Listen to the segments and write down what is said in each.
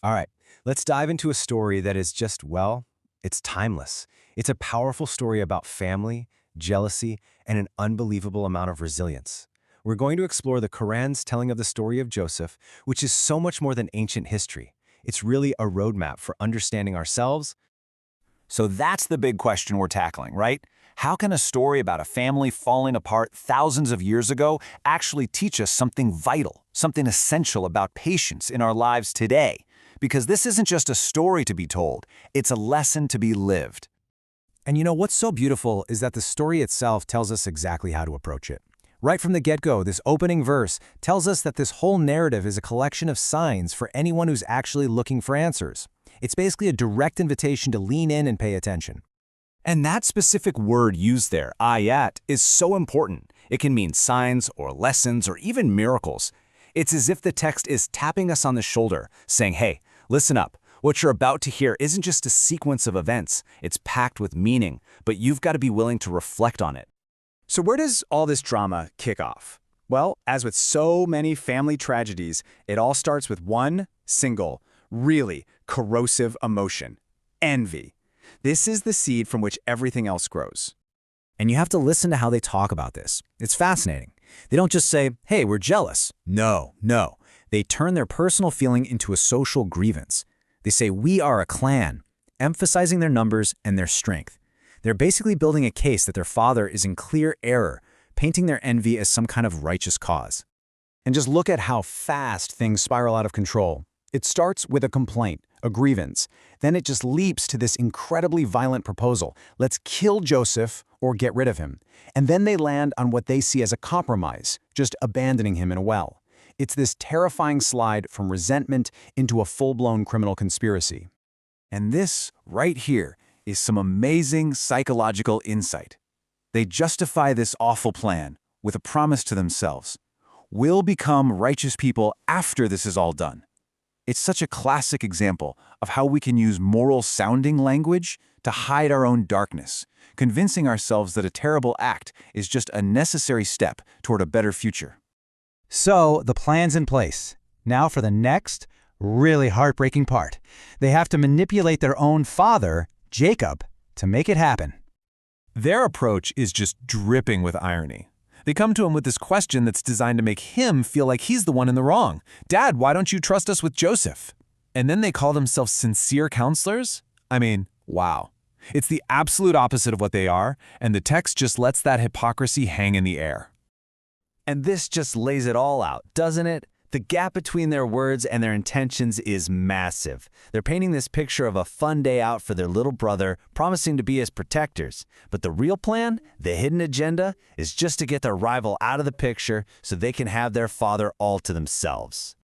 All right, let's dive into a story that is just, well, it's timeless. It's a powerful story about family, jealousy, and an unbelievable amount of resilience. We're going to explore the Quran's telling of the story of Joseph, which is so much more than ancient history. It's really a roadmap for understanding ourselves. So that's the big question we're tackling, right? How can a story about a family falling apart thousands of years ago actually teach us something vital, something essential about patience in our lives today? Because this isn't just a story to be told, it's a lesson to be lived. And you know what's so beautiful is that the story itself tells us exactly how to approach it. Right from the get-go, this opening verse tells us that this whole narrative is a collection of signs for anyone who's actually looking for answers. It's basically a direct invitation to lean in and pay attention. And that specific word used there, ayat, is so important. It can mean signs or lessons or even miracles. It's as if the text is tapping us on the shoulder, saying, hey, listen up. What you're about to hear isn't just a sequence of events. It's packed with meaning, but you've got to be willing to reflect on it. So where does all this drama kick off? Well, as with so many family tragedies, it all starts with one single, really corrosive emotion: envy. This is the seed from which everything else grows. And you have to listen to how they talk about this. It's fascinating. They don't just say, hey, we're jealous. No. They turn their personal feeling into a social grievance. They say, we are a clan, emphasizing their numbers and their strength. They're basically building a case that their father is in clear error, painting their envy as some kind of righteous cause. And just look at how fast things spiral out of control. It starts with a complaint, a grievance. Then it just leaps to this incredibly violent proposal. Let's kill Joseph or get rid of him. And then they land on what they see as a compromise, just abandoning him in a well. It's this terrifying slide from resentment into a full-blown criminal conspiracy. And this, right here, is some amazing psychological insight. They justify this awful plan with a promise to themselves. We'll become righteous people after this is all done. It's such a classic example of how we can use moral-sounding language to hide our own darkness, convincing ourselves that a terrible act is just a necessary step toward a better future. So the plan's in place. Now for the next, really heartbreaking part. They have to manipulate their own father, Jacob, to make it happen. Their approach is just dripping with irony. They come to him with this question that's designed to make him feel like he's the one in the wrong. Dad, why don't you trust us with Joseph? And then they call themselves sincere counselors? I mean, wow. It's the absolute opposite of what they are, and the text just lets that hypocrisy hang in the air. And this just lays it all out, doesn't it? The gap between their words and their intentions is massive. They're painting this picture of a fun day out for their little brother, promising to be his protectors. But the real plan, the hidden agenda, is just to get their rival out of the picture so they can have their father all to themselves.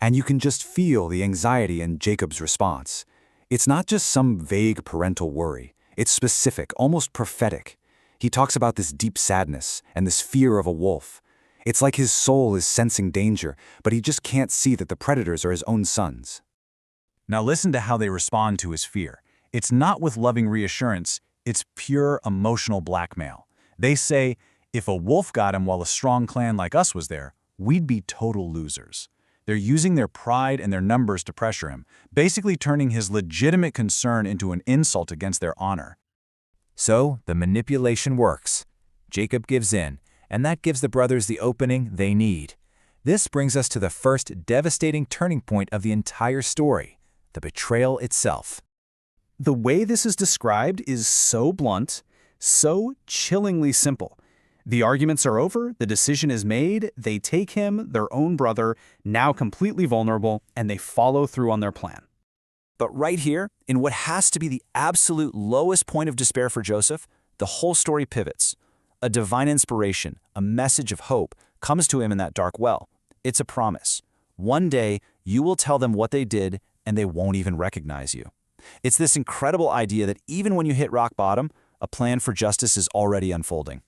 And you can just feel the anxiety in Jacob's response. It's not just some vague parental worry. It's specific, almost prophetic. He talks about this deep sadness and this fear of a wolf. It's like his soul is sensing danger, but he just can't see that the predators are his own sons. Now listen to how they respond to his fear. It's not with loving reassurance, it's pure emotional blackmail. They say, if a wolf got him while a strong clan like us was there, we'd be total losers. They're using their pride and their numbers to pressure him, basically turning his legitimate concern into an insult against their honor. So the manipulation works. Jacob gives in, and that gives the brothers the opening they need. This brings us to the first devastating turning point of the entire story, the betrayal itself. The way this is described is so blunt, so chillingly simple. The arguments are over, the decision is made, they take him, their own brother, now completely vulnerable, and they follow through on their plan. But right here, in what has to be the absolute lowest point of despair for Joseph, the whole story pivots. A divine inspiration, a message of hope, comes to him in that dark well. It's a promise. One day, you will tell them what they did, and they won't even recognize you. It's this incredible idea that even when you hit rock bottom, a plan for justice is already unfolding.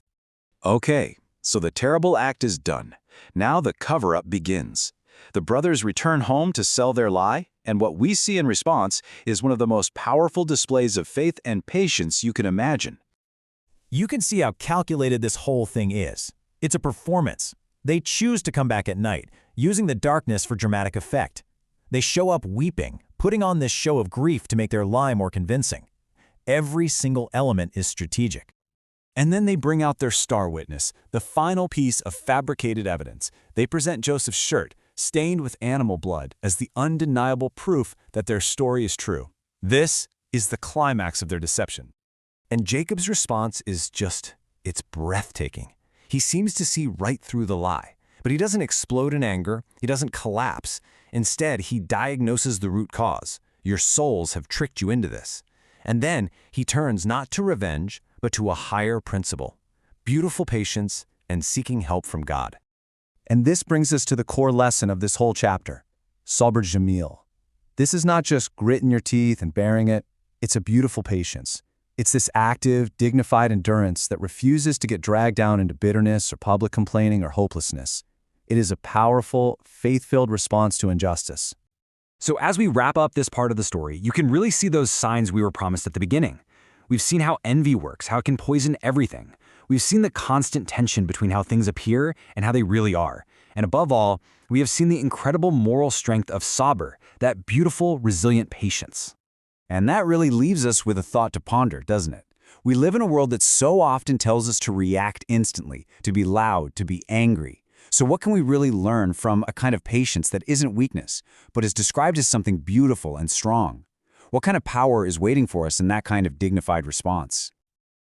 Okay, so the terrible act is done. Now the cover-up begins. The brothers return home to sell their lie, and what we see in response is one of the most powerful displays of faith and patience you can imagine. You can see how calculated this whole thing is. It's a performance. They choose to come back at night, using the darkness for dramatic effect. They show up weeping, putting on this show of grief to make their lie more convincing. Every single element is strategic. And then they bring out their star witness, the final piece of fabricated evidence. They present Joseph's shirt, stained with animal blood, as the undeniable proof that their story is true. This is the climax of their deception. And Jacob's response is it's breathtaking. He seems to see right through the lie. But he doesn't explode in anger, he doesn't collapse. Instead, he diagnoses the root cause. Your souls have tricked you into this. And then he turns not to revenge, but to a higher principle, beautiful patience and seeking help from God. And this brings us to the core lesson of this whole chapter, Sabr Jamil. This is not just grit in your teeth and bearing it, it's a beautiful patience. It's this active, dignified endurance that refuses to get dragged down into bitterness or public complaining or hopelessness. It is a powerful, faith-filled response to injustice. So as we wrap up this part of the story, you can really see those signs we were promised at the beginning. We've seen how envy works, how it can poison everything. We've seen the constant tension between how things appear and how they really are. And above all, we have seen the incredible moral strength of sabr, that beautiful, resilient patience. And that really leaves us with a thought to ponder, doesn't it? We live in a world that so often tells us to react instantly, to be loud, to be angry. So what can we really learn from a kind of patience that isn't weakness, but is described as something beautiful and strong? What kind of power is waiting for us in that kind of dignified response?